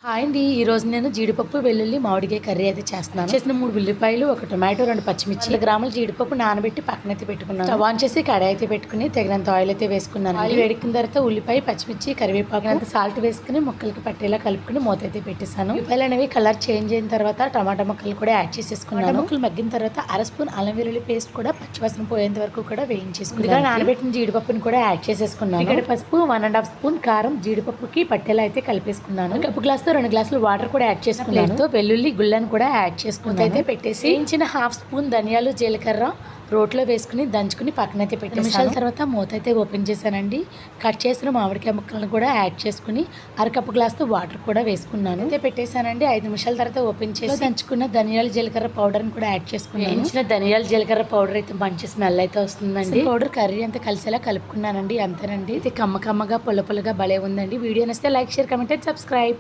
Hi అండి. ఈ రోజు నేను జీడిపప్పు వెల్లుల్లి మామిడికాయ కర్రీ అయితే చేస్తున్నాను. చేసిన 3 ఉల్లిపాయలు, 1 టొమాటో, 2 పచ్చిమిర్చి, 100 గ్రాముల జీడిపప్పు నానబెట్టి పక్కనైతే పెట్టుకున్నాను. స్టవ్ ఆన్ చేసి కడాయి అయితే పెట్టుకుని తగినంత ఆయిల్ అయితే వేసుకున్నాను. ఆయిల్ వేడికిన తర్వాత ఉల్లిపాయ, పచ్చిమిర్చి, కరివేపాకు అంత సాల్ట్ వేసుకుని ముక్కలకి పట్టేలా కలుపుకుని మూత అయితే పెట్టేసాను. ఉల్లిపాయలు అనేవి కలర్ చేంజ్ అయిన తర్వాత టమాటా ముక్కలు కూడా యాడ్ చేసేసుకున్నాను. ముక్కలు మగ్గిన తర్వాత అర స్పూన్ అల్లం వెల్లుల్లి పేస్ట్ కూడా పచ్చివాసన పోయేంత వరకు కూడా వేయించేసుకున్నాను. నానబెట్టిన జీడిపప్పుని కూడా యాడ్ చేసేసుకున్నాను. ఇక్కడ పసుపు, 1.5 స్పూన్ కారం జీడిపప్పుకి పట్టేలా అయితే కలిపేసుకున్నాను. కప్పు గ్లాస్ తో 2 గ్లాసులు వాటర్ కూడా యాడ్ చేసుకున్నాను. వెల్లుల్లి గుళ్ళను కూడా యాడ్ చేసుకుని అయితే పెట్టేసి వేయించిన 1/2 స్పూన్ ధనియాలు, జీలకర్ర రోట్లో వేసుకుని దంచుకుని పక్కనైతే పెట్టి నిమిషాల తర్వాత మూత అయితే ఓపెన్ చేశానండి. కట్ చేసిన మామిడికాయ ముక్కలను కూడా యాడ్ చేసుకుని అరకప్పు గ్లాస్తో వాటర్ కూడా వేసుకున్నాను. అయితే పెట్టేశానండి. 5 నిమిషాల తర్వాత ఓపెన్ చేసి దంచుకున్న ధనియాలు, జీలకర్ర పౌడర్ని కూడా యాడ్ చేసుకున్నాను. వేయించిన ధనియాలు, జీలకర్ర పౌడర్ అయితే మంచి స్మెల్ అయితే వస్తుందండి. పౌడర్ కర్రీ అంతా కలిసేలా కలుపుకున్నానండి. అంతేనండి. ఇది కమ్మగా పుల్ల పుల్లగా భలే ఉందండి. వీడియో నచ్చితే like, share, comment and subscribe.